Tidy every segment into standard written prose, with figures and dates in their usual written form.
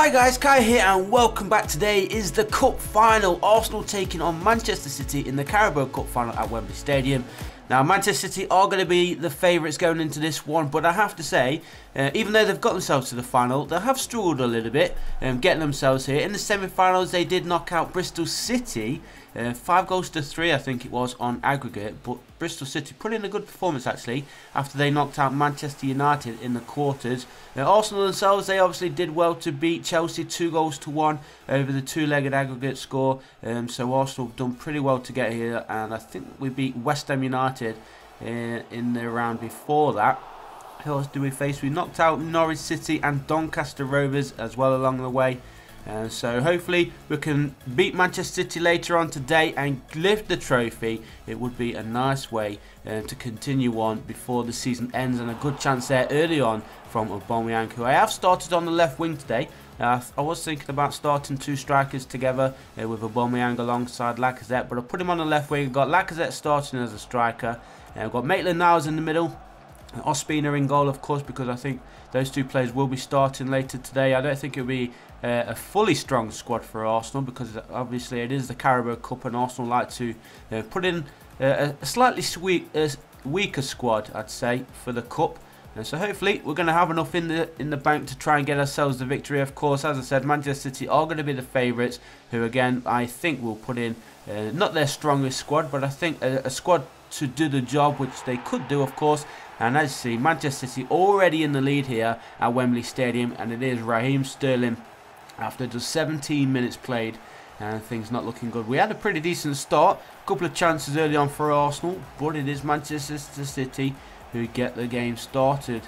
Hi guys, Kai here and welcome back. Today is the Cup Final. Arsenal taking on Manchester City in the Carabao Cup Final at Wembley Stadium. Now Manchester City are going to be the favourites going into this one, but I have to say, even though they've got themselves to the final, they have struggled a little bit getting themselves here. In the semi-finals they did knock out Bristol City, 5-3 I think it was on aggregate, but Bristol City put in a good performance actually after they knocked out Manchester United in the quarters. Arsenal themselves, they obviously did well to beat Chelsea 2-1 over the two-legged aggregate score, so Arsenal have done pretty well to get here, and I think we beat West Ham United in the round before that. Who else do we face? We knocked out Norwich City and Doncaster Rovers as well along the way. So hopefully we can beat Manchester City later on today and lift the trophy. It would be a nice way to continue on before the season ends, and a good chance there early on from Aubameyang, who I have started on the left wing today. I was thinking about starting two strikers together with Aubameyang alongside Lacazette, but I put him on the left wing. Got Lacazette starting as a striker. I've got Maitland-Niles in the middle. Ospina in goal, of course, because I think those two players will be starting later today. I don't think it'll be a fully strong squad for Arsenal, because obviously it is the Carabao Cup and Arsenal like to put in a slightly weaker squad, I'd say, for the Cup. So hopefully we're going to have enough in the bank to try and get ourselves the victory. Of course, as I said, Manchester City are going to be the favourites, who again I think will put in not their strongest squad, but I think a squad to do the job, which they could do, of course. And as you see, Manchester City already in the lead here at Wembley Stadium, and it is Raheem Sterling after just 17 minutes played, and things not looking good. We had a pretty decent start, a couple of chances early on for Arsenal, but it is Manchester City who get the game started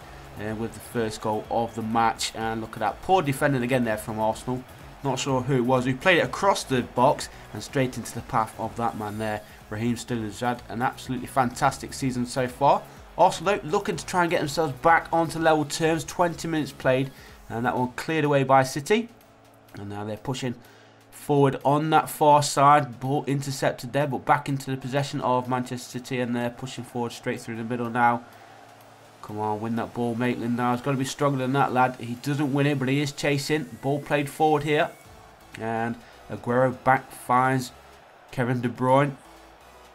with the first goal of the match. And look at that, poor defending again there from Arsenal. Not sure who it was who played it across the box and straight into the path of that man there. Raheem Sterling has had an absolutely fantastic season so far. Arsenal looking to try and get themselves back onto level terms. 20 minutes played, and that one cleared away by City. And now they're pushing forward on that far side. Ball intercepted there, but back into the possession of Manchester City, and they're pushing forward straight through the middle now. Come on, win that ball, Maitland. Now he's got to be stronger than that, lad. He doesn't win it, but he is chasing. Ball played forward here, and Aguero back finds Kevin De Bruyne.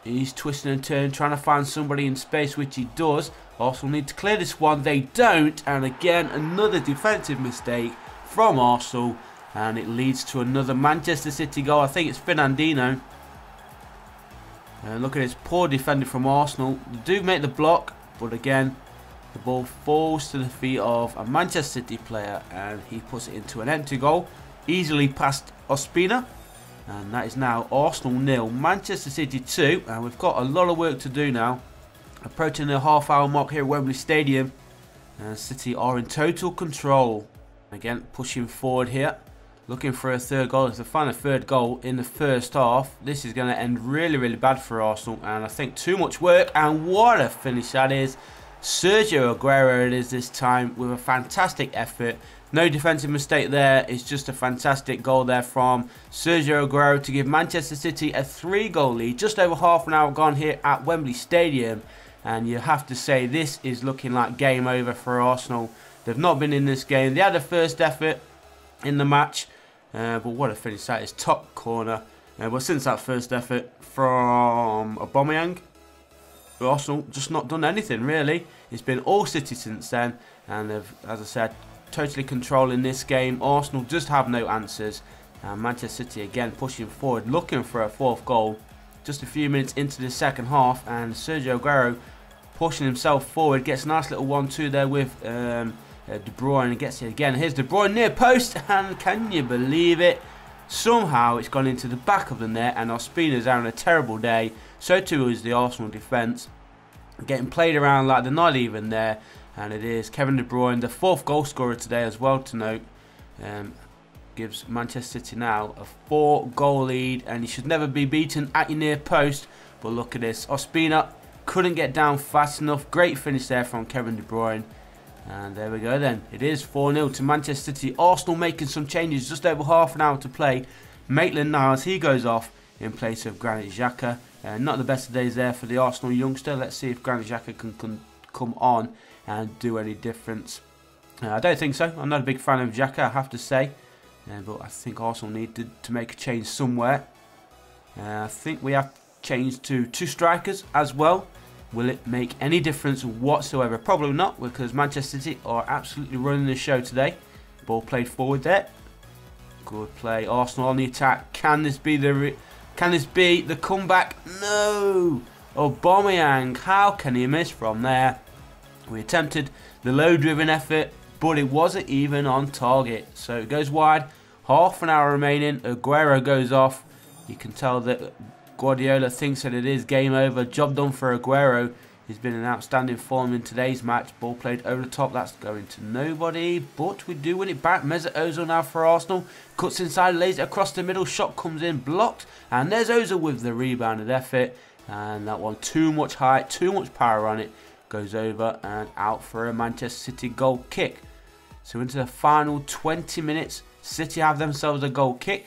He's twisting and turning, trying to find somebody in space, which he does. Arsenal need to clear this one. They don't. And again, another defensive mistake from Arsenal. And it leads to another Manchester City goal. I think it's Fernandinho. And look at this poor defending from Arsenal. They do make the block, but again, the ball falls to the feet of a Manchester City player, and he puts it into an empty goal. Easily past Ospina. And that is now Arsenal 0, Manchester City 2. And we've got a lot of work to do now. Approaching the half-hour mark here at Wembley Stadium. And City are in total control. Again, pushing forward here. Looking for a third goal. If they find a third goal in the first half, this is going to end really, really bad for Arsenal. And I think too much work. And what a finish that is. Sergio Aguero it is this time with a fantastic effort. No defensive mistake there. It's just a fantastic goal there from Sergio Aguero to give Manchester City a 3-goal lead. Just over half an hour gone here at Wembley Stadium. And you have to say this is looking like game over for Arsenal. They've not been in this game. They had a first effort in the match. But what a finish that is. Top corner. But since that first effort from Aubameyang, Arsenal just not done anything really. It's been all City since then. And they've, as I said, totally controlling this game. Arsenal just have no answers, and Manchester City again pushing forward, looking for a fourth goal. Just a few minutes into the second half, and Sergio Aguero pushing himself forward, gets a nice little 1-2 there with De Bruyne, and gets it again. Here's De Bruyne near post, and can you believe it? Somehow it's gone into the back of the net, and Ospina's having a terrible day. So too is the Arsenal defence, getting played around like they're not even there. And it is Kevin De Bruyne, the 4th goal scorer today as well to note. Gives Manchester City now a 4-goal lead, and he should never be beaten at your near post. But look at this, Ospina couldn't get down fast enough. Great finish there from Kevin De Bruyne. And there we go then. It is 4-0 to Manchester City. Arsenal making some changes, just over half an hour to play. Maitland-Niles, he goes off in place of Granit Xhaka. Not the best of days there for the Arsenal youngster. Let's see if Granit Xhaka can come on and do any difference. I don't think so. I'm not a big fan of Xhaka, I have to say. But I think Arsenal needed to make a change somewhere. I think we have changed to 2 strikers as well. Will it make any difference whatsoever? Probably not, because Manchester City are absolutely running the show today. Ball played forward there. Good play. Arsenal on the attack. Can this be the comeback? No. Aubameyang, how can he miss from there? We attempted the low-driven effort, but it wasn't even on target. So it goes wide. Half an hour remaining. Aguero goes off. You can tell that Guardiola thinks that it is game over. Job done for Aguero. He's been in outstanding form in today's match. Ball played over the top. That's going to nobody. But we do win it back. Mesut Ozil now for Arsenal. Cuts inside, lays it across the middle. Shot comes in, blocked. And there's Ozil with the rebounded effort. And that one, too much height, too much power on it. Goes over and out for a Manchester City goal kick. So into the final 20 minutes. City have themselves a goal kick.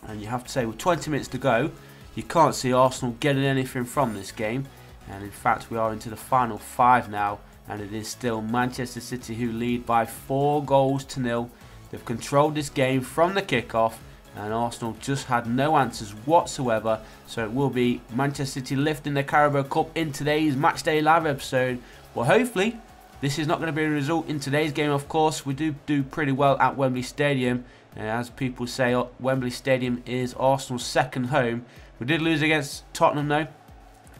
And you have to say, with 20 minutes to go, you can't see Arsenal getting anything from this game. And in fact, we are into the final 5 now. And it is still Manchester City who lead by 4 goals to 0. They've controlled this game from the kickoff. And Arsenal just had no answers whatsoever. So it will be Manchester City lifting the Carabao Cup in today's Matchday Live episode. Well, hopefully, this is not going to be a result in today's game, of course. We do pretty well at Wembley Stadium. As people say, Wembley Stadium is Arsenal's second home. We did lose against Tottenham, though,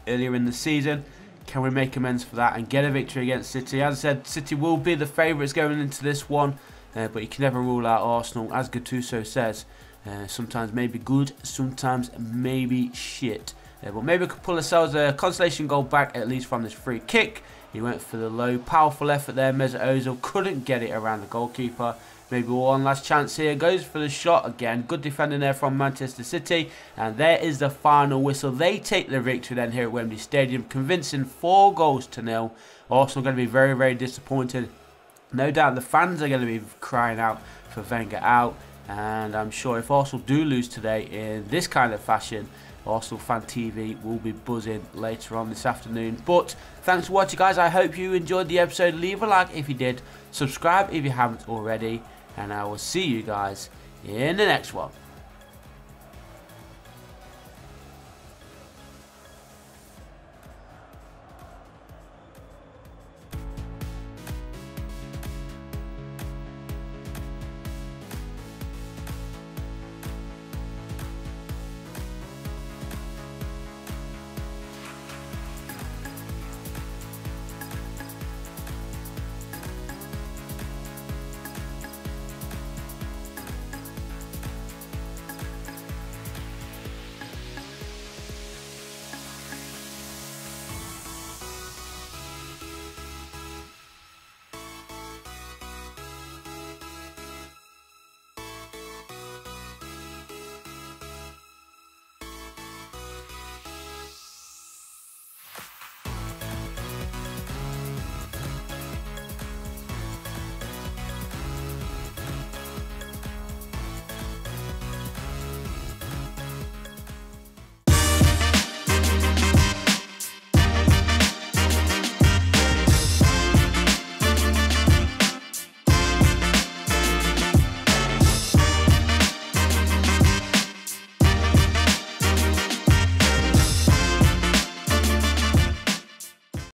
earlier in the season. Can we make amends for that and get a victory against City? As I said, City will be the favourites going into this one. But you can never rule out Arsenal, as Gattuso says. Sometimes maybe good, sometimes maybe shit. But maybe we could pull ourselves a consolation goal back, at least from this free kick. He went for the low, powerful effort there. Mesut Ozil couldn't get it around the goalkeeper. Maybe one last chance here. Goes for the shot again. Good defending there from Manchester City. And there is the final whistle. They take the victory then here at Wembley Stadium. Convincing 4 goals to 0. Arsenal going to be very, very disappointed. No doubt the fans are going to be crying out for Wenger out. And I'm sure if Arsenal do lose today in this kind of fashion, Arsenal Fan TV will be buzzing later on this afternoon. But thanks for watching, guys. I hope you enjoyed the episode. Leave a like if you did. Subscribe if you haven't already. And I will see you guys in the next one.